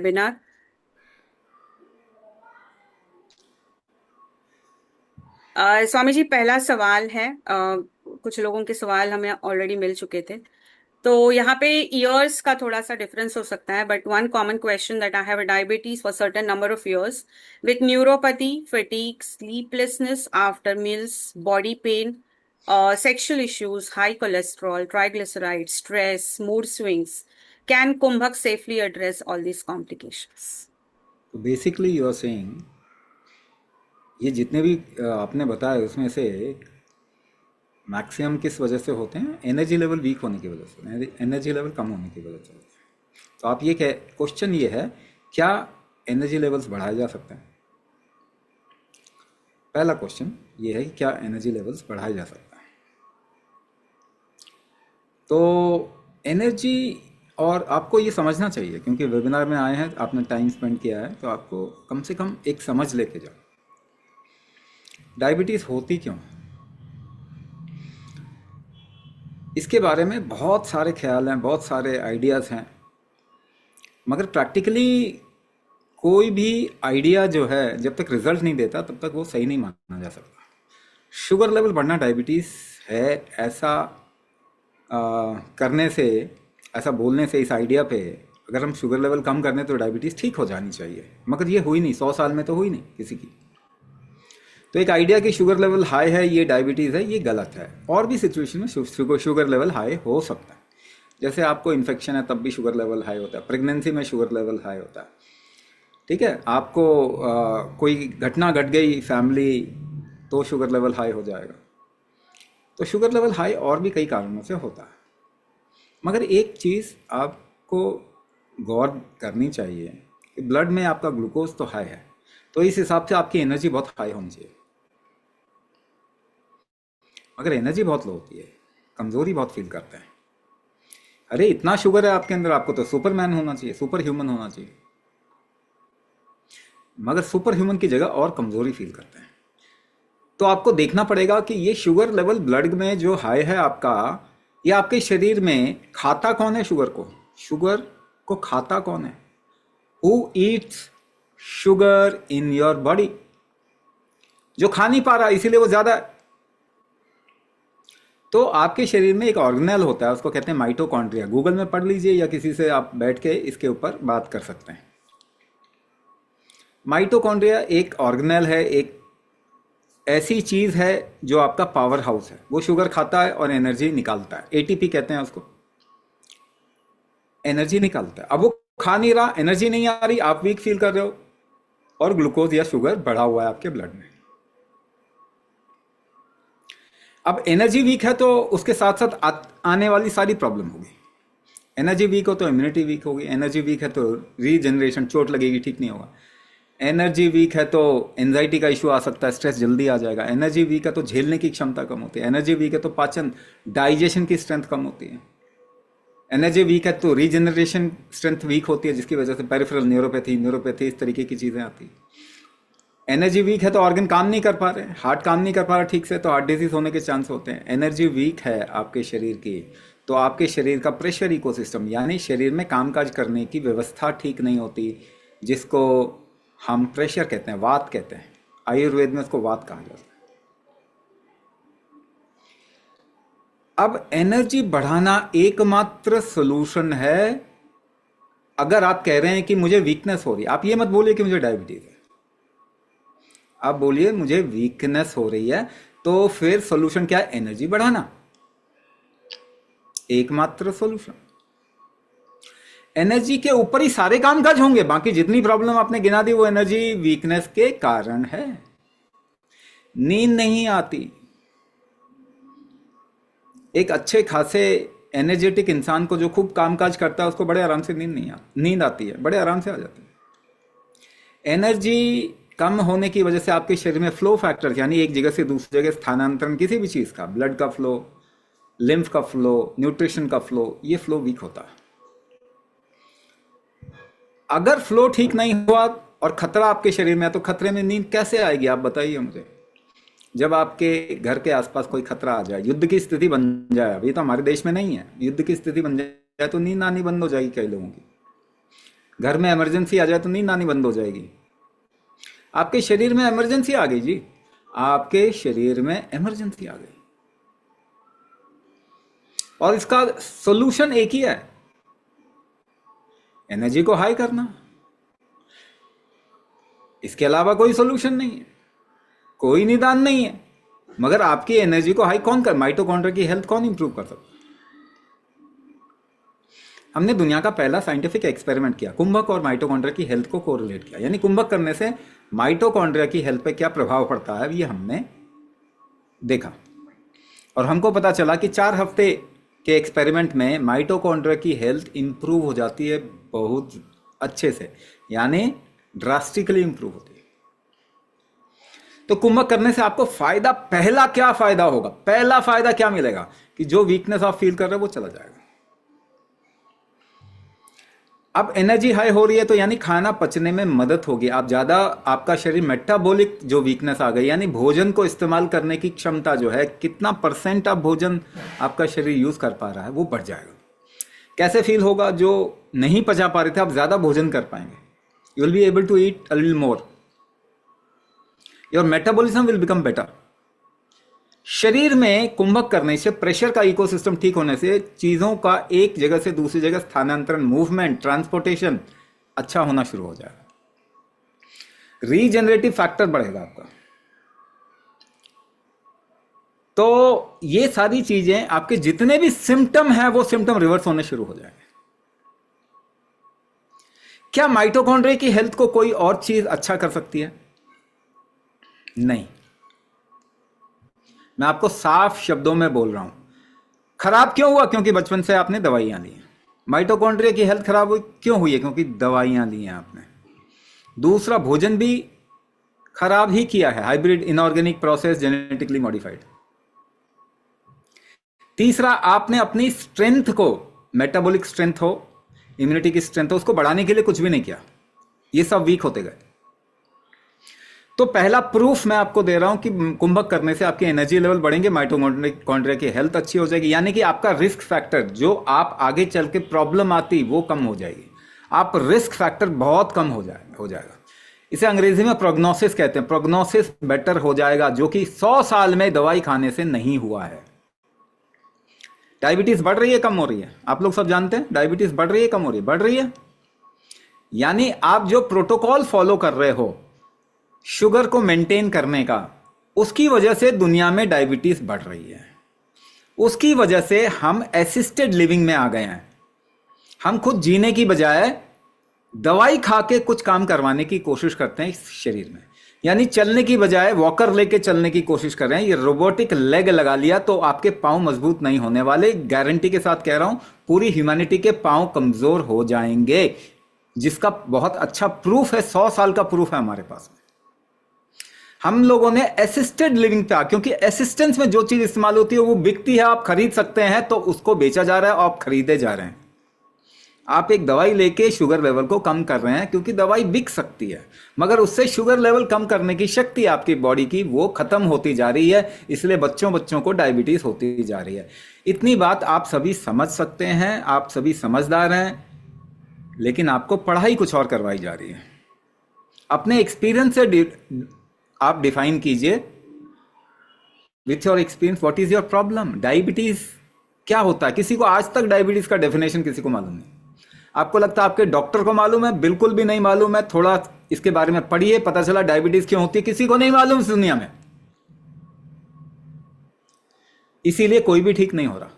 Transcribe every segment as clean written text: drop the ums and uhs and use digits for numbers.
Webinar. Swami ji, पहला सवाल है। कुछ लोगों के सवाल हमें ऑलरेडी मिल चुके थे, तो यहाँ पे ईयर्स का थोड़ा सा डिफरेंस हो सकता है, but one common question that I have diabetes for certain number of years with neuropathy, fatigue, sleeplessness after meals, body pain, sexual issues, high cholesterol, triglycerides, stress, mood swings. Can Kumbhak safely address all these complications? तो basically you are saying ये जितने भी आपने बताया उसमें से maximum किस वजह से होते हैं? एनर्जी लेवल वीक होने की वजह से, एनर्जी लेवल कम होने की वजह से होते हैं। तो आप ये कह क्वेश्चन ये है, क्या एनर्जी लेवल्स बढ़ाए जा सकते हैं? पहला क्वेश्चन ये है कि क्या एनर्जी लेवल्स बढ़ाए जा सकते हैं। तो एनर्जी, और आपको ये समझना चाहिए क्योंकि वेबिनार में आए हैं, आपने टाइम स्पेंड किया है, तो आपको कम से कम एक समझ लेके जाओ डायबिटीज़ होती क्यों है। इसके बारे में बहुत सारे ख्याल हैं, बहुत सारे आइडियाज़ हैं, मगर प्रैक्टिकली कोई भी आइडिया जो है जब तक रिजल्ट नहीं देता तब तक वो सही नहीं माना जा सकता। शुगर लेवल बढ़ना डायबिटीज़ है ऐसा करने से, ऐसा बोलने से, इस आइडिया पे अगर हम शुगर लेवल कम कर दें तो डायबिटीज़ ठीक हो जानी चाहिए, मगर ये हुई नहीं, 100 साल में तो हुई नहीं किसी की। तो एक आइडिया कि शुगर लेवल हाई है ये डायबिटीज़ है, ये गलत है। और भी सिचुएशन में शुगर लेवल हाई हो सकता है, जैसे आपको इन्फेक्शन है तब भी शुगर लेवल हाई होता है, प्रेगनेंसी में शुगर लेवल हाई होता है, ठीक है। आपको कोई घटना घट गई फैमिली तो शुगर लेवल हाई हो जाएगा। तो शुगर लेवल हाई और भी कई कारणों से होता है, मगर एक चीज़ आपको गौर करनी चाहिए कि ब्लड में आपका ग्लूकोज तो हाई है, तो इस हिसाब से आपकी एनर्जी बहुत हाई होनी चाहिए। अगर एनर्जी बहुत लो होती है, कमज़ोरी बहुत फील करते हैं, अरे इतना शुगर है आपके अंदर, आपको तो सुपरमैन होना चाहिए, सुपर ह्यूमन होना चाहिए, मगर सुपर ह्यूमन की जगह और कमज़ोरी फील करते हैं। तो आपको देखना पड़ेगा कि ये शुगर लेवल ब्लड में जो हाई है आपका, ये आपके शरीर में खाता कौन है? शुगर को खाता कौन है? Who Yeats sugar in your body? जो खा नहीं पा रहा इसीलिए वो ज़्यादा है। तो आपके शरीर में एक ऑर्गेनेल होता है, उसको कहते हैं माइटोकॉन्ड्रिया। गूगल में पढ़ लीजिए या किसी से आप बैठ के इसके ऊपर बात कर सकते हैं। माइटोकॉन्ड्रिया एक ऑर्गेनेल है, एक ऐसी चीज़ है जो आपका पावर हाउस है। वो शुगर खाता है और एनर्जी निकालता है, एटीपी कहते हैं उसको, एनर्जी निकालता है। अब वो खा नहीं रहा, एनर्जी नहीं आ रही, आप वीक फील कर रहे हो और ग्लूकोज या शुगर बढ़ा हुआ है आपके ब्लड में। अब एनर्जी वीक है तो उसके साथ साथ आने वाली सारी प्रॉब्लम होगी। एनर्जी वीक हो तो इम्यूनिटी वीक होगी, एनर्जी वीक है तो रीजनरेशन, चोट लगेगी, ठीक नहीं होगा। एनर्जी वीक है तो एंजाइटी का इशू आ सकता है, स्ट्रेस जल्दी आ जाएगा। एनर्जी वीक है तो झेलने की क्षमता कम होती है। एनर्जी वीक है तो पाचन, डाइजेशन की स्ट्रेंथ कम होती है। एनर्जी वीक है तो रीजनरेशन स्ट्रेंथ वीक होती है, जिसकी वजह से पेरिफेरल न्यूरोपैथी इस तरीके की चीज़ें आती है। एनर्जी वीक है तो ऑर्गन काम नहीं कर पा रहे, हार्ट काम नहीं कर पा रहा ठीक से, तो हार्ट डिजीज होने के चांस होते हैं। एनर्जी वीक है आपके शरीर की तो आपके शरीर का प्रेशर इकोसिस्टम, यानी शरीर में कामकाज करने की व्यवस्था ठीक नहीं होती, जिसको हम प्रेशर कहते हैं, वात कहते हैं। आयुर्वेद में उसको वात कहा जाता है। अब एनर्जी बढ़ाना एकमात्र सोल्यूशन है। अगर आप कह रहे हैं कि मुझे वीकनेस हो रही है, आप ये मत बोलिए कि मुझे डायबिटीज है, आप बोलिए मुझे वीकनेस हो रही है, तो फिर सोल्यूशन क्या है? एनर्जी बढ़ाना, एकमात्र सोल्यूशन। एनर्जी के ऊपर ही सारे काम काज होंगे, बाकी जितनी प्रॉब्लम आपने गिना दी वो एनर्जी वीकनेस के कारण है। नींद नहीं आती, एक अच्छे खासे एनर्जेटिक इंसान को जो खूब कामकाज करता है उसको बड़े आराम से नींद आती है, बड़े आराम से आ जाती है। एनर्जी कम होने की वजह से आपके शरीर में फ्लो फैक्टर, यानी एक जगह से दूसरी जगह स्थानांतरण किसी भी चीज़ का, ब्लड का फ्लो, लिम्फ का फ्लो, न्यूट्रिशन का फ्लो, ये फ्लो वीक होता है। अगर फ्लो ठीक नहीं हुआ और खतरा आपके शरीर में है तो खतरे में नींद कैसे आएगी? आप बताइए मुझे। जब आपके घर के आसपास कोई खतरा आ जाए, युद्ध की स्थिति बन जाए, अभी तो हमारे देश में नहीं है, युद्ध की स्थिति बन जाए तो नींद आनी बंद हो जाएगी कई लोगों की। घर में इमरजेंसी आ जाए तो नींद आनी बंद हो जाएगी। आपके शरीर में इमरजेंसी आ गई जी, आपके शरीर में इमरजेंसी आ गई, और इसका सॉल्यूशन एक ही है, एनर्जी को हाई करना। इसके अलावा कोई सॉल्यूशन नहीं है, कोई निदान नहीं है। मगर आपकी एनर्जी को हाई कौन कर, माइटोकॉन्ड्रिया की हेल्थ कौन इंप्रूव कर सकता है? हमने दुनिया का पहला साइंटिफिक एक्सपेरिमेंट किया, कुंभक और माइटोकॉन्ड्रिया की हेल्थ को कोरिलेट किया, यानी कुंभक करने से माइटोकॉन्ड्रिया की हेल्थ पे क्या प्रभाव पड़ता है ये हमने देखा। और हमको पता चला कि 4 हफ्ते के एक्सपेरिमेंट में माइटोकॉन्ड्रिया की हेल्थ इंप्रूव हो जाती है बहुत अच्छे से, यानी ड्रास्टिकली इंप्रूव होती है। तो कुंभक करने से आपको फायदा, पहला क्या फायदा होगा, पहला फायदा क्या मिलेगा कि जो वीकनेस आप फील कर रहे हो वो चला जाएगा। अब एनर्जी हाई हो रही है तो यानी खाना पचने में मदद होगी, आप ज्यादा, आपका शरीर मेटाबॉलिक जो वीकनेस आ गई, यानी भोजन को इस्तेमाल करने की क्षमता जो है, कितना % आप भोजन आपका शरीर यूज कर पा रहा है वो बढ़ जाएगा। कैसे फील होगा? जो नहीं पचा पा रहे थे आप ज्यादा भोजन कर पाएंगे, you will be able to eat a little more, your metabolism will become better. शरीर में कुंभक करने से, प्रेशर का इकोसिस्टम ठीक होने से चीजों का एक जगह से दूसरी जगह स्थानांतरण, मूवमेंट, ट्रांसपोर्टेशन अच्छा होना शुरू हो जाएगा। रीजनरेटिव फैक्टर बढ़ेगा आपका। तो ये सारी चीजें, आपके जितने भी सिम्टम हैं वो सिम्टम रिवर्स होने शुरू हो जाएंगे। क्या माइटोकॉन्ड्रिया की हेल्थ को कोई और चीज अच्छा कर सकती है? नहीं। मैं आपको साफ शब्दों में बोल रहा हूं। खराब क्यों हुआ? क्योंकि बचपन से आपने दवाइयां ली हैं। माइटोकॉन्ड्रिया की हेल्थ खराब हुई क्यों हुई है? क्योंकि दवाइयां ली हैं आपने। दूसरा, भोजन भी खराब ही किया है, hybrid, inorganic process, genetically modified. तीसरा, आपने अपनी स्ट्रेंथ को, मेटाबॉलिक स्ट्रेंथ हो, इम्यूनिटी की स्ट्रेंथ हो, उसको बढ़ाने के लिए कुछ भी नहीं किया, ये सब वीक होते गए। तो पहला प्रूफ मैं आपको दे रहा हूं कि कुंभक करने से आपके एनर्जी लेवल बढ़ेंगे, माइटोकॉन्ड्रिया की हेल्थ अच्छी हो जाएगी, यानी कि आपका रिस्क फैक्टर, जो आप आगे चल के प्रॉब्लम आती वो कम हो जाएगी। आप रिस्क फैक्टर बहुत कम हो जाएगा। इसे अंग्रेजी में प्रोग्नोसिस कहते हैं। प्रोग्नोसिस बेटर हो जाएगा, जो कि 100 साल में दवाई खाने से नहीं हुआ है। डायबिटीज बढ़ रही है, कम हो रही है? आप लोग सब जानते हैं डायबिटीज बढ़ रही है, कम हो रही है? बढ़ रही है। यानी आप जो प्रोटोकॉल फॉलो कर रहे हो शुगर को मेंटेन करने का, उसकी वजह से दुनिया में डायबिटीज बढ़ रही है। उसकी वजह से हम असिस्टेड लिविंग में आ गए हैं। हम खुद जीने की बजाय दवाई खा के कुछ काम करवाने की कोशिश करते हैं इस शरीर में, यानी चलने की बजाय वॉकर लेके चलने की कोशिश कर रहे हैं। ये रोबोटिक लेग लगा लिया तो आपके पांव मजबूत नहीं होने वाले, गारंटी के साथ कह रहा हूं। पूरी ह्यूमैनिटी के पांव कमजोर हो जाएंगे, जिसका बहुत अच्छा प्रूफ है, 100 साल का प्रूफ है हमारे पास। हम लोगों ने असिस्टेड लिविंग पे, क्योंकि असिस्टेंस में जो चीज इस्तेमाल होती है वो बिकती है, आप खरीद सकते हैं, तो उसको बेचा जा रहा है और आप खरीदे जा रहे हैं। आप एक दवाई लेके शुगर लेवल को कम कर रहे हैं, क्योंकि दवाई बिक सकती है, मगर उससे शुगर लेवल कम करने की शक्ति आपकी बॉडी की वो खत्म होती जा रही है। इसलिए बच्चों को डायबिटीज होती जा रही है। इतनी बात आप सभी समझ सकते हैं, आप सभी समझदार हैं, लेकिन आपको पढ़ाई कुछ और करवाई जा रही है। अपने एक्सपीरियंस से आप डिफाइन कीजिए, with your experience, what is your problem. Diabetes क्या होता है? किसी को आज तक डायबिटीज का डेफिनेशन किसी को मालूम नहीं। आपको लगता है आपके डॉक्टर को मालूम है? बिल्कुल भी नहीं मालूम है। थोड़ा इसके बारे में पढ़िए, पता चला डायबिटीज क्यों होती है, किसी को नहीं मालूम इस दुनिया में। इसीलिए कोई भी ठीक नहीं हो रहा।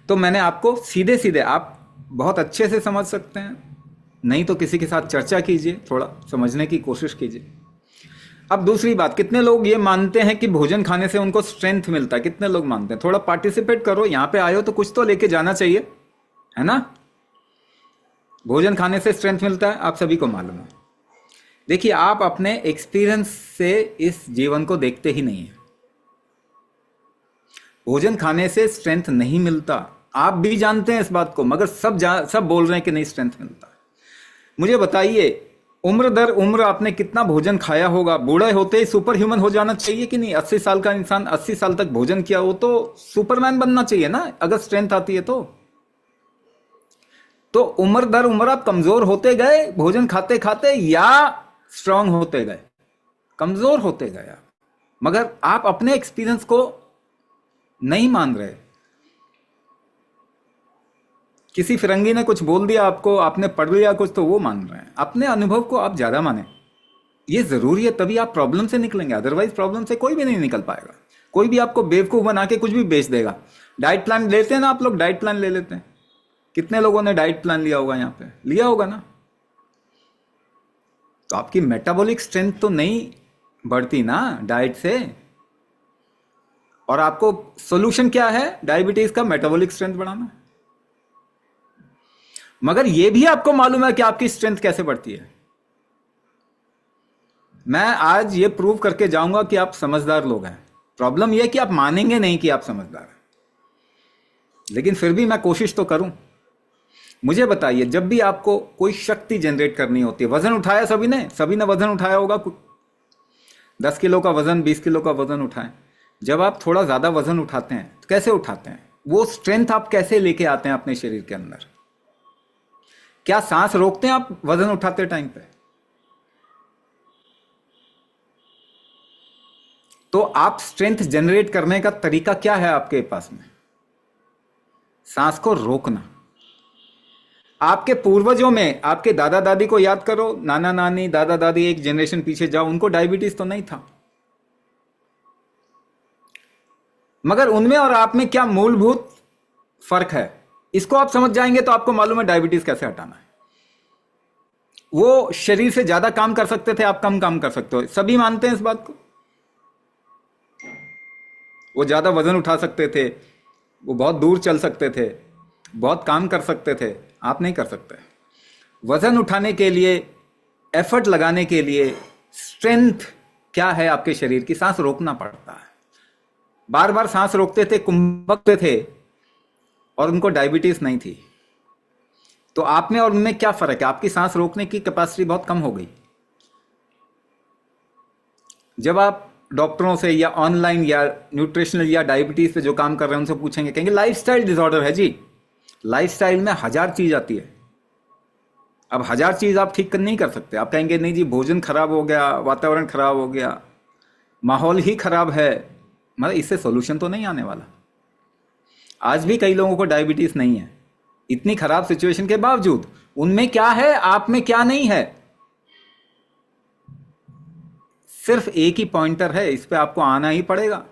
तो मैंने आपको सीधे सीधे, आप बहुत अच्छे से समझ सकते हैं, नहीं तो किसी के साथ चर्चा कीजिए, थोड़ा समझने की कोशिश कीजिए। अब दूसरी बात, कितने लोग ये मानते हैं कि भोजन खाने से उनको स्ट्रेंथ मिलता है? कितने लोग मानते हैं? थोड़ा पार्टिसिपेट करो, यहां पे आए हो तो कुछ तो लेके जाना चाहिए, है ना? भोजन खाने से स्ट्रेंथ मिलता है, आप सभी को मालूम है। देखिए, आप अपने एक्सपीरियंस से इस जीवन को देखते ही नहीं है। भोजन खाने से स्ट्रेंथ नहीं मिलता, आप भी जानते हैं इस बात को, मगर सब बोल रहे हैं कि नहीं स्ट्रेंथ मिलता। मुझे बताइए, उम्र दर उम्र आपने कितना भोजन खाया होगा? बूढ़े होते ही सुपर ह्यूमन हो जाना चाहिए कि नहीं? 80 साल का इंसान 80 साल तक भोजन किया हो तो सुपरमैन बनना चाहिए ना, अगर स्ट्रेंथ आती है तो। तो उम्र दर उम्र आप कमजोर होते गए भोजन खाते खाते, या स्ट्रांग होते गए? कमजोर होते गए आप, मगर आप अपने एक्सपीरियंस को नहीं मान रहे। किसी फिरंगी ने कुछ बोल दिया आपको, आपने पढ़ लिया कुछ, तो वो मान रहे हैं। अपने अनुभव को आप ज्यादा माने, ये जरूरी है, तभी आप प्रॉब्लम से निकलेंगे। अदरवाइज प्रॉब्लम से कोई भी नहीं निकल पाएगा। कोई भी आपको बेवकूफ बना के कुछ भी बेच देगा। डाइट प्लान लेते हैं ना आप लोग, डाइट प्लान ले लेते हैं। कितने लोगों ने डाइट प्लान लिया होगा? यहाँ पे लिया होगा ना। तो आपकी मेटाबॉलिक स्ट्रेंथ तो नहीं बढ़ती ना डाइट से। और आपको सोल्यूशन क्या है डायबिटीज का? मेटाबॉलिक स्ट्रेंथ बढ़ाना। मगर यह भी आपको मालूम है कि आपकी स्ट्रेंथ कैसे बढ़ती है। मैं आज ये प्रूव करके जाऊंगा कि आप समझदार लोग हैं। प्रॉब्लम यह है कि आप मानेंगे नहीं कि आप समझदार हैं, लेकिन फिर भी मैं कोशिश तो करूं। मुझे बताइए, जब भी आपको कोई शक्ति जनरेट करनी होती है, वजन उठाया सभी ने वजन उठाया होगा, 10 किलो का वजन, 20 किलो का वजन उठाएं। जब आप थोड़ा ज्यादा वजन उठाते हैं तो कैसे उठाते हैं? वो स्ट्रेंथ आप कैसे लेके आते हैं अपने शरीर के अंदर? क्या सांस रोकते हैं आप वजन उठाते टाइम पे? तो आप स्ट्रेंथ जनरेट करने का तरीका क्या है आपके पास में? सांस को रोकना। आपके पूर्वजों में आपके दादा दादी को याद करो, नाना नानी, दादा दादी, एक जनरेशन पीछे जाओ, उनको डायबिटीज तो नहीं था। मगर उनमें और आप में क्या मूलभूत फर्क है, इसको आप समझ जाएंगे तो आपको मालूम है डायबिटीज कैसे हटाना है। वो शरीर से ज्यादा काम कर सकते थे, आप कम काम कर सकते हो। सभी मानते हैं इस बात को। वो ज्यादा वजन उठा सकते थे, वो बहुत दूर चल सकते थे, बहुत काम कर सकते थे। आप नहीं कर सकते। वजन उठाने के लिए, एफर्ट लगाने के लिए स्ट्रेंथ क्या है आपके शरीर की? सांस रोकना पड़ता है। बार बार सांस रोकते थे, कुंभकते थे, और उनको डायबिटीज नहीं थी। तो आप में और उनमें क्या फर्क है? आपकी सांस रोकने की कैपेसिटी बहुत कम हो गई। जब आप डॉक्टरों से या ऑनलाइन या न्यूट्रिशनल या डायबिटीज पे जो काम कर रहे हैं उनसे पूछेंगे, कहेंगे लाइफस्टाइल डिसऑर्डर है जी। लाइफस्टाइल में 1000 चीज आती है। अब 1000 चीज आप ठीक नहीं कर सकते। आप कहेंगे नहीं जी, भोजन खराब हो गया, वातावरण खराब हो गया, माहौल ही खराब है, मतलब इससे सोल्यूशन तो नहीं आने वाला। आज भी कई लोगों को डायबिटीज नहीं है, इतनी खराब सिचुएशन के बावजूद। उनमें क्या है, आप में क्या नहीं है? सिर्फ एक ही पॉइंटर है, इस पे आपको आना ही पड़ेगा।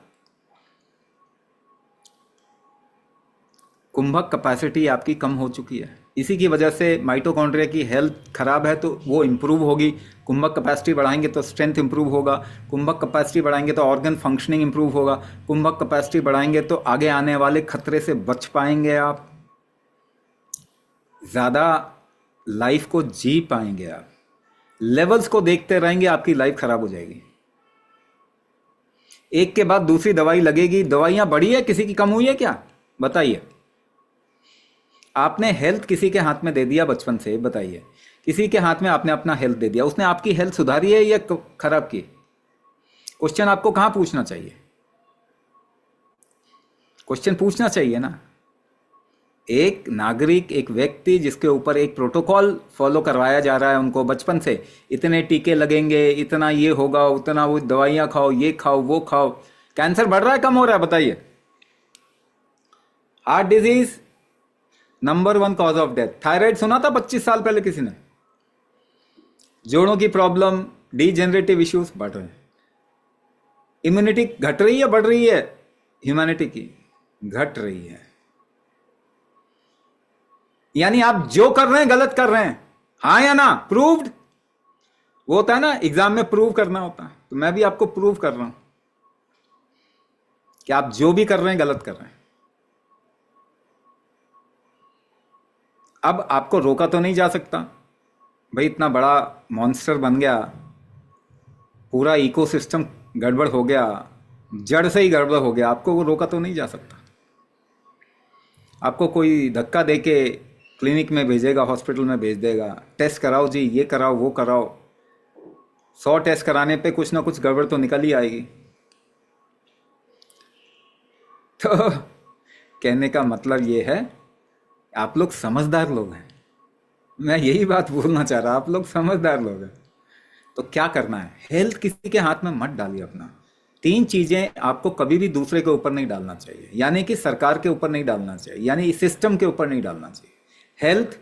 कुंभक कैपेसिटी आपकी कम हो चुकी है। इसी की वजह से माइटोकॉन्ड्रिया की हेल्थ खराब है, तो वो इंप्रूव होगी। कुंभक कैपेसिटी बढ़ाएंगे तो स्ट्रेंथ इंप्रूव होगा। कुंभक कैपेसिटी बढ़ाएंगे तो ऑर्गन फंक्शनिंग इंप्रूव होगा। कुंभक कैपेसिटी बढ़ाएंगे तो आगे आने वाले खतरे से बच पाएंगे आप, ज्यादा लाइफ को जी पाएंगे आप। लेवल्स को देखते रहेंगे, आपकी लाइफ खराब हो जाएगी। एक के बाद दूसरी दवाई लगेगी। दवाइयां बढ़ी है, किसी की कम हुई है क्या? बताइए। आपने हेल्थ किसी के हाथ में दे दिया बचपन से, बताइए। किसी के हाथ में आपने अपना हेल्थ दे दिया, उसने आपकी हेल्थ सुधारी है या खराब की? क्वेश्चन आपको कहां पूछना चाहिए? क्वेश्चन पूछना चाहिए ना। एक नागरिक, एक व्यक्ति जिसके ऊपर एक प्रोटोकॉल फॉलो करवाया जा रहा है उनको बचपन से, इतने टीके लगेंगे, इतना ये होगा, उतना वो दवाइयां खाओ, ये खाओ, वो खाओ। कैंसर बढ़ रहा है, कम हो रहा है? बताइए। Heart disease number 1 cause of death. Thyroid सुना था 25 साल पहले किसी ने? जोड़ों की प्रॉब्लम, डीजेनरेटिव इश्यूज बढ़ रहे हैं। इम्यूनिटी घट रही है, बढ़ रही है? ह्यूमैनिटी की घट रही है। यानी आप जो कर रहे हैं गलत कर रहे हैं, हाँ या ना? प्रूव्ड। वो होता है ना एग्जाम में प्रूव करना होता है, तो मैं भी आपको प्रूव कर रहा हूं कि आप जो भी कर रहे हैं गलत कर रहे हैं। अब आपको रोका तो नहीं जा सकता भाई, इतना बड़ा मॉन्स्टर बन गया, पूरा इकोसिस्टम गड़बड़ हो गया, जड़ से ही गड़बड़ हो गया, आपको वो रोका तो नहीं जा सकता। आपको कोई धक्का देके क्लिनिक में भेजेगा, हॉस्पिटल में भेज देगा, टेस्ट कराओ जी, ये कराओ, वो कराओ। 100 टेस्ट कराने पे कुछ ना कुछ गड़बड़ तो निकल ही आएगी। तो कहने का मतलब ये है, आप लोग समझदार लोग हैं। मैं यही बात बोलना चाह रहा, आप लोग समझदार लोग हैं। तो क्या करना है, हेल्थ किसी के हाथ में मत डालिए अपना। तीन चीजें आपको कभी भी दूसरे के ऊपर नहीं डालना चाहिए, यानी कि सरकार के ऊपर नहीं डालना चाहिए, यानी सिस्टम के ऊपर नहीं डालना चाहिए। हेल्थ,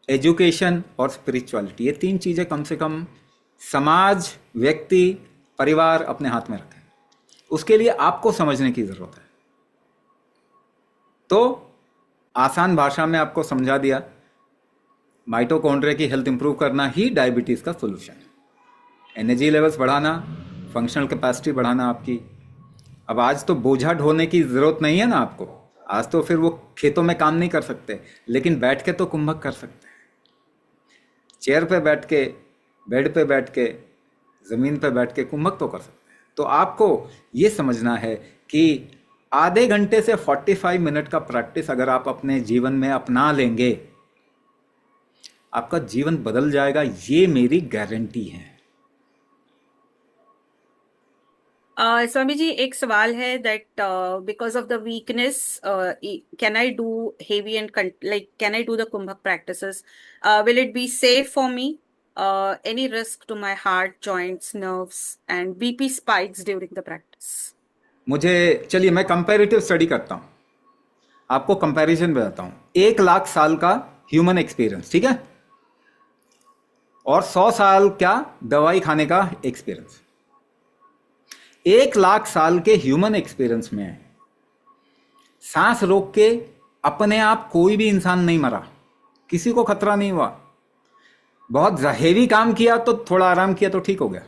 एजुकेशन और स्पिरिचुअलिटी, ये तीन चीजें कम से कम समाज, व्यक्ति, परिवार अपने हाथ में रखें। उसके लिए आपको समझने की जरूरत है। तो आसान भाषा में आपको समझा दिया, माइटोकॉन्ड्रिया की हेल्थ इंप्रूव करना ही डायबिटीज का सोल्यूशन है। एनर्जी लेवल्स बढ़ाना, फंक्शनल कैपेसिटी बढ़ाना आपकी। अब आज तो बोझा ढोने की जरूरत नहीं है ना आपको। आज तो फिर वो खेतों में काम नहीं कर सकते, लेकिन बैठ के तो कुंभक कर सकते हैं। चेयर पे बैठ के, बेड पे बैठ के, जमीन पे बैठ के कुंभक तो कर सकते हैं। तो आपको ये समझना है कि आधे घंटे से 45 मिनट का प्रैक्टिस अगर आप अपने जीवन में अपना लेंगे, आपका जीवन बदल जाएगा, ये मेरी गारंटी है। स्वामी जी, एक सवाल है that because of the weakness can I do heavy and like can I do the kumbhak practices, will it be safe for me, any risk to my heart, joints, nerves and BP spikes during the practice? मुझे, चलिए मैं comparative study करता हूं, आपको comparison बताता हूं। 1 लाख साल का ह्यूमन एक्सपीरियंस, ठीक है, और 100 साल क्या दवाई खाने का एक्सपीरियंस। 1 लाख साल के ह्यूमन एक्सपीरियंस में सांस रोक के अपने आप कोई भी इंसान नहीं मरा, किसी को खतरा नहीं हुआ। बहुत हेवी काम किया तो थोड़ा आराम किया तो ठीक हो गया,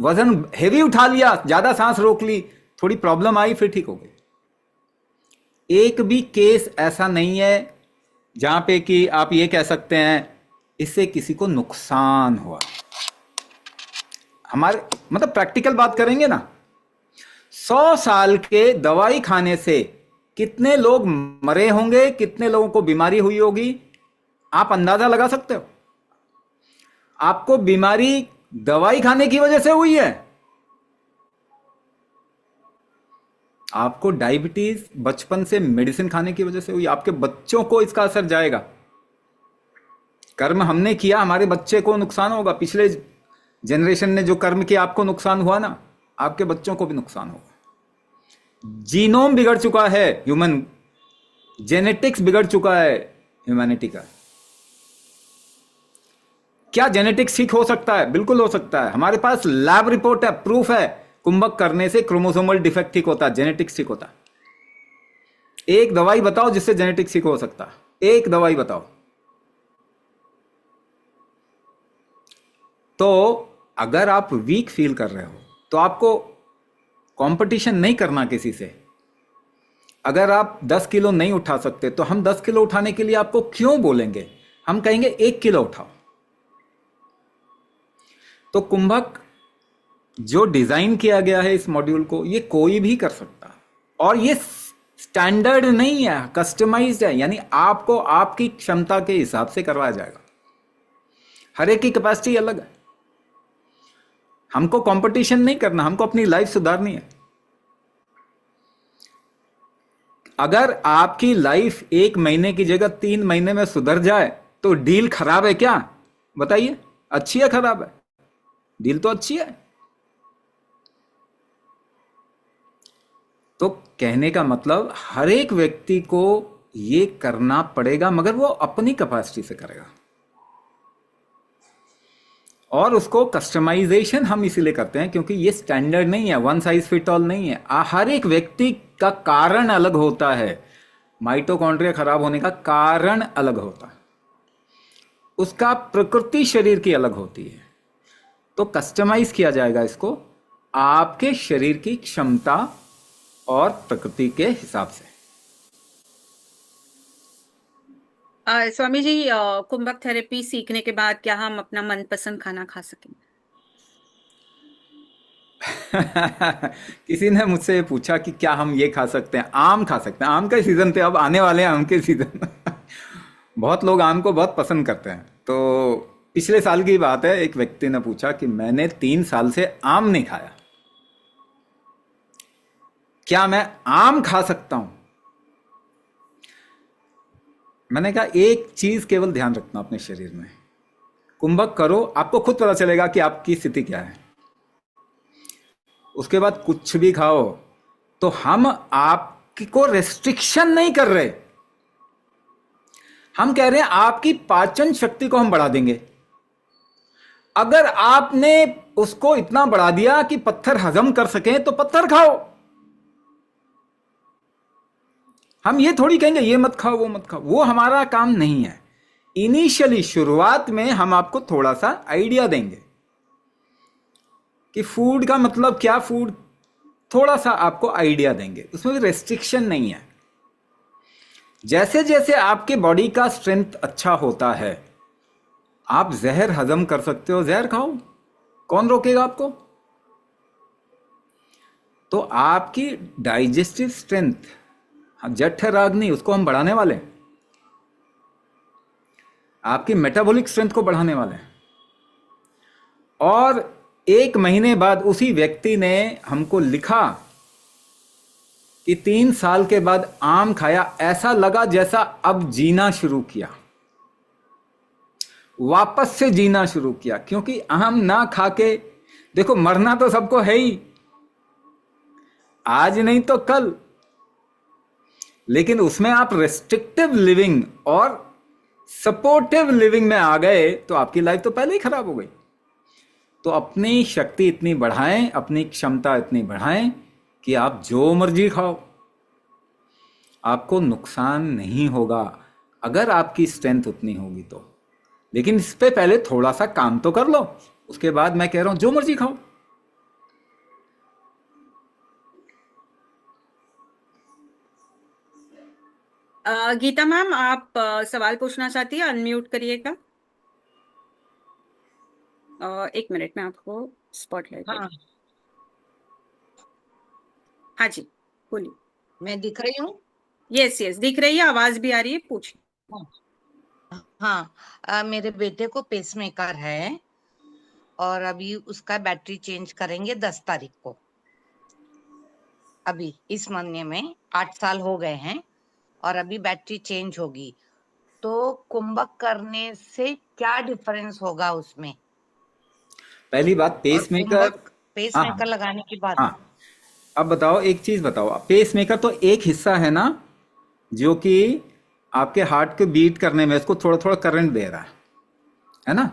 वजन हेवी उठा लिया, ज्यादा सांस रोक ली, थोड़ी प्रॉब्लम आई, फिर ठीक हो गई। एक भी केस ऐसा नहीं है जहां पे कि आप ये कह सकते हैं इससे किसी को नुकसान हुआ। हमारे मतलब प्रैक्टिकल बात करेंगे ना, 100 साल के दवाई खाने से कितने लोग मरे होंगे, कितने लोगों को बीमारी हुई होगी, आप अंदाजा लगा सकते हो। आपको बीमारी दवाई खाने की वजह से हुई है, आपको डायबिटीज बचपन से मेडिसिन खाने की वजह से हुई, आपके बच्चों को इसका असर जाएगा। कर्म हमने किया, हमारे बच्चे को नुकसान होगा। पिछले जनरेशन ने जो कर्म किया, आपको नुकसान हुआ ना, आपके बच्चों को भी नुकसान होगा। जीनोम बिगड़ चुका है ह्यूमन, जेनेटिक्स बिगड़ चुका है ह्यूमैनिटी का। क्या जेनेटिक्स ठीक हो सकता है? बिल्कुल हो सकता है। हमारे पास लैब रिपोर्ट है, प्रूफ है, कुंभक करने से क्रोमोसोमल डिफेक्ट ठीक होता है, जेनेटिक्स ठीक होता है। एक दवाई बताओ जिससे जेनेटिक्स ठीक हो सकता है, एक दवाई बताओ। तो अगर आप वीक फील कर रहे हो तो आपको कंपटीशन नहीं करना किसी से। अगर आप 10 किलो नहीं उठा सकते तो हम 10 किलो उठाने के लिए आपको क्यों बोलेंगे? हम कहेंगे 1 किलो उठाओ। तो कुंभक जो डिजाइन किया गया है इस मॉड्यूल को, ये कोई भी कर सकता, और ये स्टैंडर्ड नहीं है, कस्टमाइज्ड है, यानी आपको आपकी क्षमता के हिसाब से करवाया जाएगा। हर एक की कैपेसिटी अलग है। हमको कंपटीशन नहीं करना, हमको अपनी लाइफ सुधारनी है। अगर आपकी लाइफ 1 महीने की जगह 3 महीने में सुधर जाए तो डील खराब है क्या? बताइए, अच्छी है खराब है? डील तो अच्छी है। तो कहने का मतलब हर एक व्यक्ति को ये करना पड़ेगा, मगर वो अपनी कैपेसिटी से करेगा। और उसको कस्टमाइजेशन हम इसीलिए करते हैं क्योंकि ये स्टैंडर्ड नहीं है, वन साइज फिट ऑल नहीं है। हर एक व्यक्ति का कारण अलग होता है। माइटोकॉन्ड्रिया खराब होने का कारण अलग होता है, उसका प्रकृति शरीर की अलग होती है। तो कस्टमाइज किया जाएगा इसको आपके शरीर की क्षमता और प्रकृति के हिसाब से। स्वामी जी, कुंभक थेरेपी सीखने के बाद क्या हम अपना मनपसंद खाना खा सकेंगे? किसी ने मुझसे पूछा कि क्या हम ये खा सकते हैं, आम खा सकते हैं। आम का सीजन थे, अब आने वाले हैं आम के सीजन। बहुत लोग आम को बहुत पसंद करते हैं। तो पिछले साल की बात है, एक व्यक्ति ने पूछा कि मैंने 3 साल से आम नहीं खाया, क्या मैं आम खा सकता हूं? मैंने कहा एक चीज केवल ध्यान रखना अपने शरीर में, कुंभक करो, आपको खुद पता चलेगा कि आपकी स्थिति क्या है। उसके बाद कुछ भी खाओ, तो हम आपको रेस्ट्रिक्शन नहीं कर रहे, हम कह रहे हैं आपकी पाचन शक्ति को हम बढ़ा देंगे। अगर आपने उसको इतना बढ़ा दिया कि पत्थर हजम कर सकें तो पत्थर खाओ। हम ये थोड़ी कहेंगे ये मत खाओ वो मत खाओ, वो हमारा काम नहीं है। इनिशियली शुरुआत में हम आपको थोड़ा सा आइडिया देंगे कि फूड का मतलब क्या, फूड थोड़ा सा आपको आइडिया देंगे, उसमें भी रेस्ट्रिक्शन नहीं है। जैसे जैसे आपके बॉडी का स्ट्रेंथ अच्छा होता है, आप जहर हजम कर सकते हो, जहर खाओ, कौन रोकेगा आपको। तो आपकी डाइजेस्टिव स्ट्रेंथ, जठ राग्नि, उसको हम बढ़ाने वाले हैं, आपकी मेटाबॉलिक स्ट्रेंथ को बढ़ाने वाले हैं। और 1 महीने बाद उसी व्यक्ति ने हमको लिखा कि 3 साल के बाद आम खाया, ऐसा लगा जैसा अब जीना शुरू किया, वापस से जीना शुरू किया। क्योंकि आम ना खा के देखो, मरना तो सबको है ही, आज नहीं तो कल, लेकिन उसमें आप रेस्ट्रिक्टिव लिविंग और सपोर्टिव लिविंग में आ गए तो आपकी लाइफ तो पहले ही खराब हो गई। तो अपनी शक्ति इतनी बढ़ाएं, अपनी क्षमता इतनी बढ़ाएं कि आप जो मर्जी खाओ, आपको नुकसान नहीं होगा अगर आपकी स्ट्रेंथ उतनी होगी तो। लेकिन इस पे पहले थोड़ा सा काम तो कर लो, उसके बाद मैं कह रहा हूं जो मर्जी खाओ। गीता मैम, आप सवाल पूछना चाहती है? अनम्यूट करिएगा। 1 मिनट में आपको स्पॉटलाइट दे हाँ, दूं। हाँ जी, बोलिए। मैं दिख रही हूँ। यस यस, दिख रही है, आवाज भी आ रही है, पूछिए। हाँ, मेरे बेटे को पेसमेकर है और अभी उसका बैटरी चेंज करेंगे 10 तारीख को। अभी इस महीने में 8 साल हो गए हैं और अभी बैटरी चेंज होगी। तो कुंभक करने से क्या डिफरेंस होगा उसमें? पहली बात, और पेसमेकर। कुंभक हाँ पेसमेकर लगाने के बाद हाँ, अब बताओ, एक चीज बताओ, पेसमेकर तो एक हिस्सा है ना जो कि आपके हार्ट के बीट करने में इसको थोड़ा थोड़ा करंट दे रहा है ना।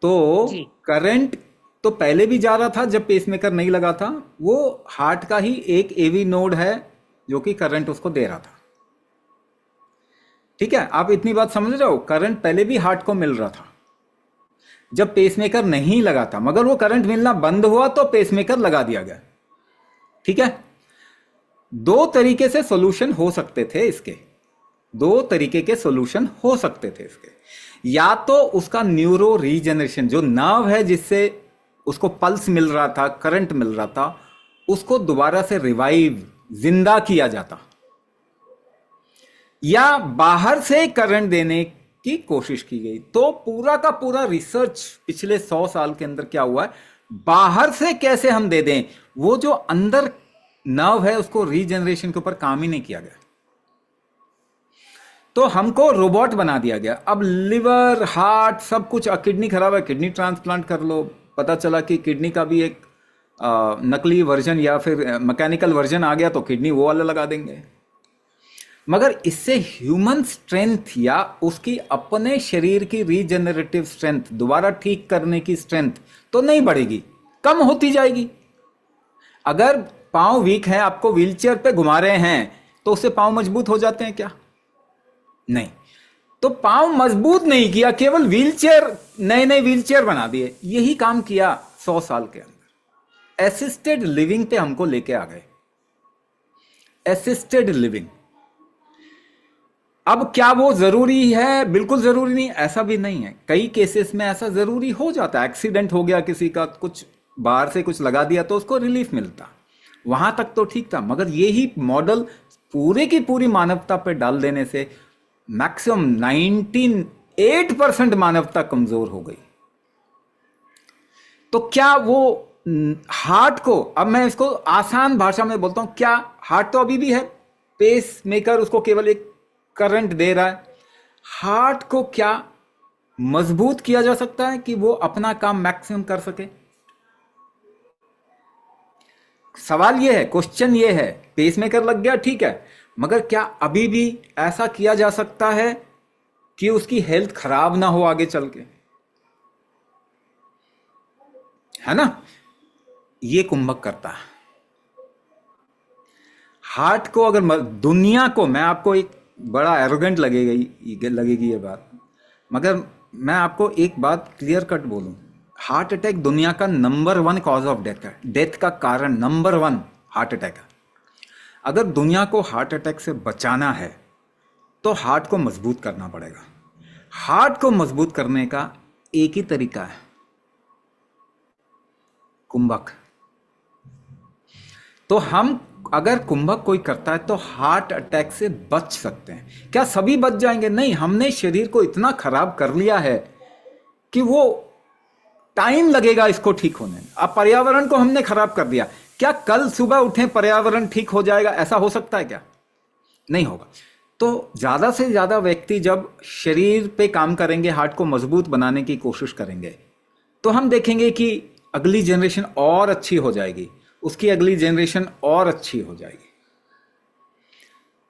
तो जी। करंट तो पहले भी जा रहा था जब पेसमेकर नहीं लगा था, वो हार्ट का ही एक एवी नोड है जो कि करंट उसको दे रहा था। ठीक है, आप इतनी बात समझ रहे हो, करंट पहले भी हार्ट को मिल रहा था जब पेसमेकर नहीं लगा था, मगर वो करंट मिलना बंद हुआ तो पेसमेकर लगा दिया गया। ठीक है, दो तरीके से सॉल्यूशन हो सकते थे इसके, दो तरीके के सॉल्यूशन हो सकते थे इसके। या तो उसका न्यूरो रीजनरेशन, जो नर्व है जिससे उसको पल्स मिल रहा था, करंट मिल रहा था, उसको दोबारा से रिवाइव, जिंदा किया जाता, या बाहर से करंट देने की कोशिश की गई। तो पूरा का पूरा रिसर्च पिछले 100 साल के अंदर क्या हुआ है, बाहर से कैसे हम दे दें, वो जो अंदर नर्व है उसको रीजनरेशन के ऊपर काम ही नहीं किया गया। तो हमको रोबोट बना दिया गया। अब लिवर, हार्ट, सब कुछ, किडनी खराब है, किडनी ट्रांसप्लांट कर लो, पता चला कि किडनी का भी एक नकली वर्जन या फिर मैकेनिकल वर्जन आ गया तो किडनी वो वाला लगा देंगे। मगर इससे ह्यूमन स्ट्रेंथ या उसकी अपने शरीर की रीजनरेटिव स्ट्रेंथ, दोबारा ठीक करने की स्ट्रेंथ तो नहीं बढ़ेगी, कम होती जाएगी। अगर पांव वीक है, आपको व्हीलचेयर पे घुमा रहे हैं, तो उससे पांव मजबूत हो जाते हैं क्या? नहीं। तो पांव मजबूत नहीं किया, केवल व्हीलचेयर, नए नए व्हीलचेयर बना दिए। यही काम किया 100 साल के अंदर। असिस्टेड लिविंग पे हमको लेके आ गए, असिस्टेड लिविंग। अब क्या वो जरूरी है? बिल्कुल जरूरी नहीं, ऐसा भी नहीं है। कई केसेस में ऐसा जरूरी हो जाता है, एक्सीडेंट हो गया किसी का, कुछ बाहर से कुछ लगा दिया तो उसको रिलीफ मिलता, वहां तक तो ठीक था। मगर यही मॉडल पूरे की पूरी मानवता पे डाल देने से मैक्सिमम 98% मानवता कमजोर हो गई। तो क्या वो हार्ट को, अब मैं इसको आसान भाषा में बोलता हूं, क्या हार्ट तो अभी भी है, पेस मेकर उसको केवल एक करंट दे रहा है, हार्ट को क्या मजबूत किया जा सकता है कि वो अपना काम मैक्सिमम कर सके? सवाल ये है, क्वेश्चन ये है, पेसमेकर लग गया ठीक है, मगर क्या अभी भी ऐसा किया जा सकता है कि उसकी हेल्थ खराब ना हो आगे चल के? है ना? ये कुंभक करता है। हार्ट को अगर दुनिया को, मैं आपको एक बड़ा एरोगेंट लगेगी ये बात, मगर मैं आपको एक बात क्लियर कट बोलूं, हार्ट अटैक दुनिया का नंबर 1 कॉज ऑफ डेथ है। डेथ का कारण नंबर 1 हार्ट अटैक है। अगर दुनिया को हार्ट अटैक से बचाना है तो हार्ट को मजबूत करना पड़ेगा। हार्ट को मजबूत करने का एक ही तरीका है, कुंभक। तो हम अगर कुंभक कोई करता है तो हार्ट अटैक से बच सकते हैं। क्या सभी बच जाएंगे? नहीं, हमने शरीर को इतना खराब कर लिया है कि वो टाइम लगेगा इसको ठीक होने में। अब पर्यावरण को हमने खराब कर दिया, क्या कल सुबह उठे पर्यावरण ठीक हो जाएगा? ऐसा हो सकता है क्या? नहीं होगा। तो ज्यादा से ज्यादा व्यक्ति जब शरीर पे काम करेंगे, हार्ट को मजबूत बनाने की कोशिश करेंगे, तो हम देखेंगे कि अगली जनरेशन और अच्छी हो जाएगी, उसकी अगली जनरेशन और अच्छी हो जाएगी।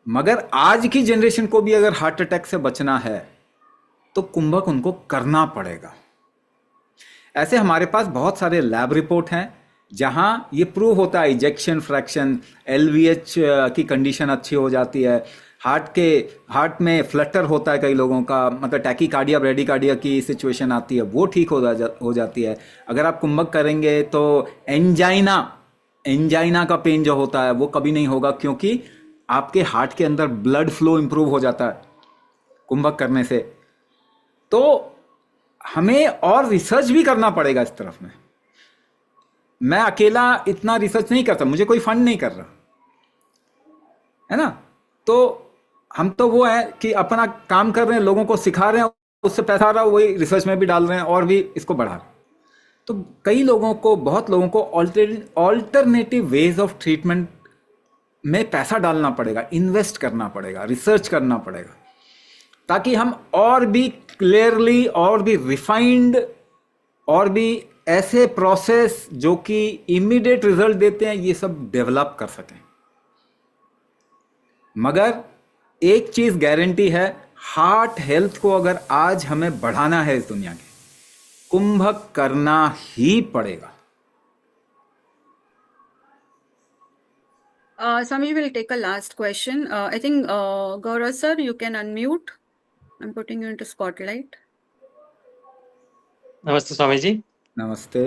मगर आज की जनरेशन को भी अगर हार्ट अटैक से बचना है तो कुंभक उनको करना पड़ेगा। ऐसे हमारे पास बहुत सारे लैब रिपोर्ट हैं जहां ये प्रूव होता है, इजेक्शन फ्रैक्शन, एलवीएच की कंडीशन अच्छी हो जाती है, हार्ट में फ्लटर होता है कई लोगों का, मतलब टैकीकार्डिया ब्रेडिकार्डिया की सिचुएशन आती है, वो ठीक हो जाती है। अगर आप कुंभक करेंगे तो एंजाइना का पेन जो होता है वो कभी नहीं होगा, क्योंकि आपके हार्ट के अंदर ब्लड फ्लो इंप्रूव हो जाता है कुंभक करने से। तो हमें और रिसर्च भी करना पड़ेगा इस तरफ में। मैं अकेला इतना रिसर्च नहीं करता, मुझे कोई फंड नहीं कर रहा है ना। तो हम तो वो है कि अपना काम कर रहे हैं, लोगों को सिखा रहे हैं, उससे पैसा आ रहा है, वही रिसर्च में भी डाल रहे हैं और भी इसको बढ़ा रहे हैं। तो कई लोगों को, बहुत लोगों को ऑल्टरनेटिव वेज ऑफ ट्रीटमेंट में पैसा डालना पड़ेगा, इन्वेस्ट करना पड़ेगा, रिसर्च करना पड़ेगा, ताकि हम और भी क्लियरली और भी रिफाइंड और भी ऐसे प्रोसेस जो कि इमीडिएट रिजल्ट देते हैं ये सब डेवलप कर सकें। मगर एक चीज गारंटी है, हार्ट हेल्थ को अगर आज हमें बढ़ाना है इस दुनिया के, कुंभक करना ही पड़ेगा। Swami, we'll take a last question. I think Gaurav sir, you can unmute. I'm putting you into spotlight. नमस्ते स्वामी जी। नमस्ते।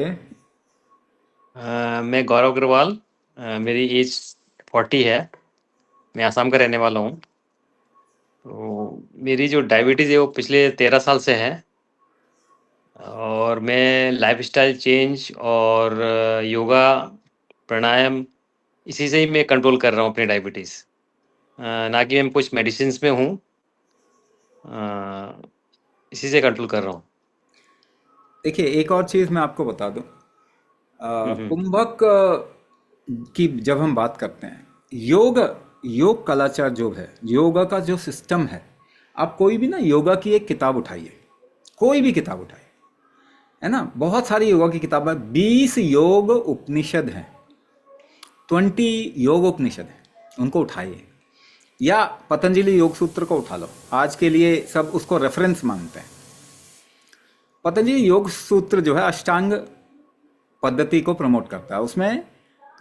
मैं गौरव अग्रवाल, मेरी एज 40 है, मैं आसाम का रहने वाला हूँ। तो मेरी जो डायबिटीज़ है वो पिछले 13 साल से है, और मैं लाइफस्टाइल चेंज और योगा प्राणायाम इसी से ही मैं कंट्रोल कर रहा हूँ अपनी डायबिटीज़, ना कि मैं कुछ मेडिसिन में हूँ, इसी से कंट्रोल कर रहा हूँ। देखिए, एक और चीज मैं आपको बता दूं, हम्म। कुंभक की जब हम बात करते हैं, योग कलाचार जो है, योगा का जो सिस्टम है, आप कोई भी ना योगा की एक किताब उठाइए, कोई भी किताब उठाइए, है ना, बहुत सारी योगा की किताबें, 20 योग उपनिषद हैं, 20 योग उपनिषद हैं, उनको उठाइए, या पतंजलि योग सूत्र को उठा लो। आज के लिए सब उसको रेफरेंस मानते हैं। पतंजलि योग सूत्र जो है अष्टांग पद्धति को प्रमोट करता है। उसमें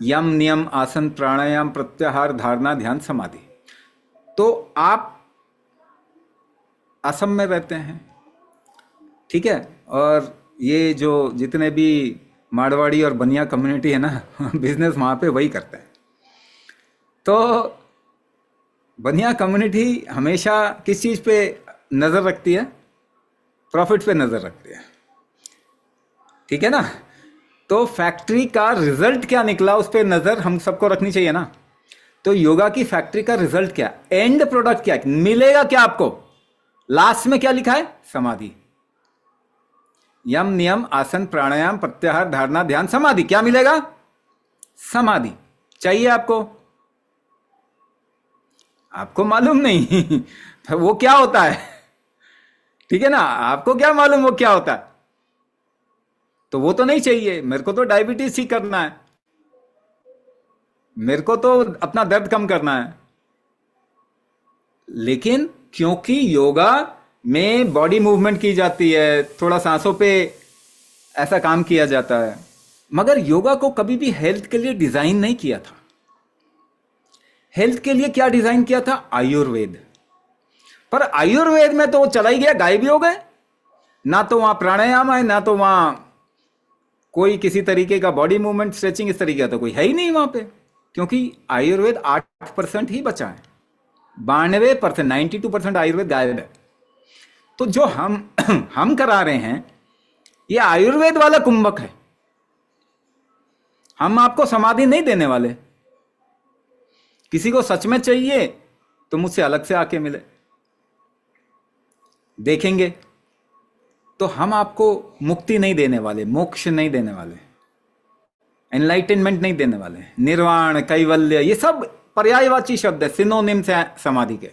यम, नियम, आसन, प्राणायाम, प्रत्याहार, धारणा, ध्यान, समाधि। तो आप असम में रहते हैं, ठीक है, और ये जो जितने भी मारवाड़ी और बनिया कम्युनिटी है ना, बिजनेस वहाँ पे वही करते हैं। तो बनिया कम्युनिटी हमेशा किस चीज़ पे नज़र रखती है? प्रॉफिट पे नज़र रखती है, ठीक है ना। तो फैक्ट्री का रिजल्ट क्या निकला उस पर नज़र हम सबको रखनी चाहिए ना। तो योगा की फैक्ट्री का रिजल्ट क्या, एंड प्रोडक्ट क्या मिलेगा, क्या आपको लास्ट में क्या लिखा है? समाधि। यम, नियम, आसन, प्राणायाम, प्रत्याहार, धारणा, ध्यान, समाधि। क्या मिलेगा? समाधि। चाहिए आपको? आपको मालूम नहीं वो क्या होता है? ठीक है ना, आपको क्या मालूम वो क्या होता है। तो वो तो नहीं चाहिए, मेरे को तो डायबिटीज ठीक करना है, मेरे को तो अपना दर्द कम करना है। लेकिन क्योंकि योगा में बॉडी मूवमेंट की जाती है, थोड़ा सांसों पे ऐसा काम किया जाता है, मगर योगा को कभी भी हेल्थ के लिए डिजाइन नहीं किया था। हेल्थ के लिए क्या डिजाइन किया था? आयुर्वेद। पर आयुर्वेद में तो वो चला ही गया, गायब भी हो गए। ना तो वहां प्राणायाम है, ना तो वहां कोई किसी तरीके का बॉडी मूवमेंट स्ट्रेचिंग इस तरीके का तो कोई है ही नहीं वहां पे। क्योंकि आयुर्वेद 8% ही बचा है, 92%, 92% आयुर्वेद गायब है। तो जो हम हम करा रहे हैं ये आयुर्वेद वाला कुंभक है। हम आपको समाधि नहीं देने वाले। किसी को सच में चाहिए तो मुझसे अलग से आके मिले, देखेंगे। तो हम आपको मुक्ति नहीं देने वाले, मोक्ष नहीं देने वाले, एनलाइटनमेंट नहीं देने वाले। निर्वाण, कैवल्य, ये सब पर्यायवाची शब्द है, सिनोनिम्स है समाधि के।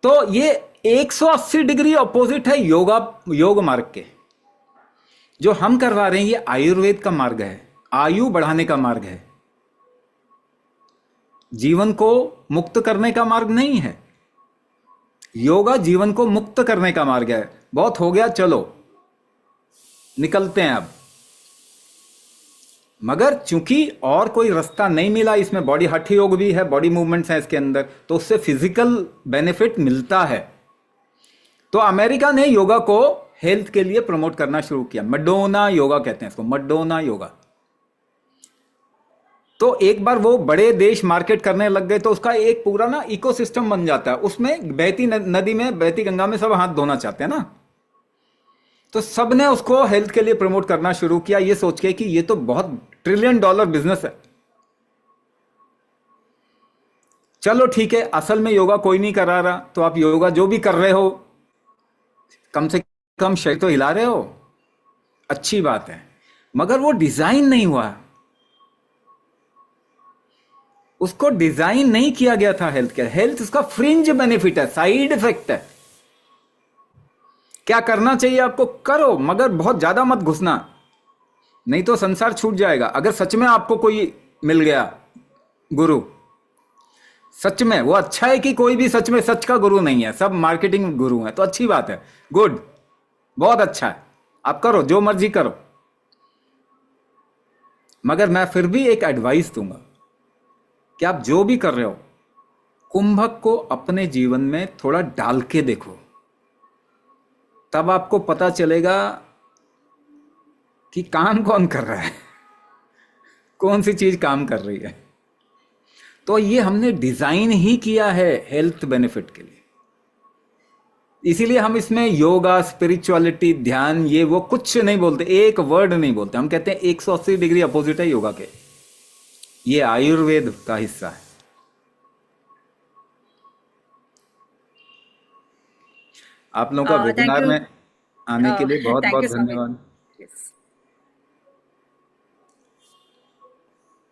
तो ये 180 डिग्री ऑपोजिट है योगा, योग मार्ग के। जो हम करवा रहे हैं ये आयुर्वेद का मार्ग है, आयु बढ़ाने का मार्ग है, जीवन को मुक्त करने का मार्ग नहीं है। योगा जीवन को मुक्त करने का मार्ग है। बहुत हो गया, चलो निकलते हैं अब। मगर चूंकि और कोई रास्ता नहीं मिला, इसमें बॉडी हठ योग भी है, बॉडी मूवमेंट्स हैं इसके अंदर, तो उससे फिजिकल बेनिफिट मिलता है। तो अमेरिका ने योगा को हेल्थ के लिए प्रमोट करना शुरू किया। मडोना योगा कहते हैं इसको, मडोना योगा। तो एक बार वो बड़े देश मार्केट करने लग गए तो उसका एक पूरा ना इकोसिस्टम बन जाता है। उसमें बहती नदी में, बहती गंगा में सब हाथ धोना चाहते हैं ना, तो सबने उसको हेल्थ के लिए प्रमोट करना शुरू किया, ये सोच के कि ये तो बहुत $1 ट्रिलियन बिजनेस है। चलो ठीक है, असल में योगा कोई नहीं करा रहा, तो आप योगा जो भी कर रहे हो कम से कम शरीर तो हिला रहे हो, अच्छी बात है। मगर वो डिजाइन नहीं हुआ, उसको डिजाइन नहीं किया गया था हेल्थ केयर। हेल्थ उसका फ्रिंज बेनिफिट है, साइड इफेक्ट है। क्या करना चाहिए आपको, करो, मगर बहुत ज्यादा मत घुसना, नहीं तो संसार छूट जाएगा। अगर सच में आपको कोई मिल गया गुरु, सच में वो अच्छा है कि कोई भी सच में सच का गुरु नहीं है, सब मार्केटिंग गुरु है, तो अच्छी बात है, गुड, बहुत अच्छा है, आप करो जो मर्जी करो। मगर मैं फिर भी एक एडवाइस दूंगा कि आप जो भी कर रहे हो, कुंभक को अपने जीवन में थोड़ा डाल के देखो, तब आपको पता चलेगा कि काम कौन कर रहा है, कौन सी चीज काम कर रही है। तो ये हमने डिजाइन ही किया है हेल्थ बेनिफिट के लिए। इसीलिए हम इसमें योगा, स्पिरिचुअलिटी, ध्यान, ये वो कुछ नहीं बोलते, एक वर्ड नहीं बोलते। हम कहते हैं 180 डिग्री अपोजिट है योगा के, ये आयुर्वेद का हिस्सा है। आप लोगों का थैंक वेबिनार यू, में आने के लिए बहुत थैंक बहुत यू स्वामी। धन्यवाद। Yes.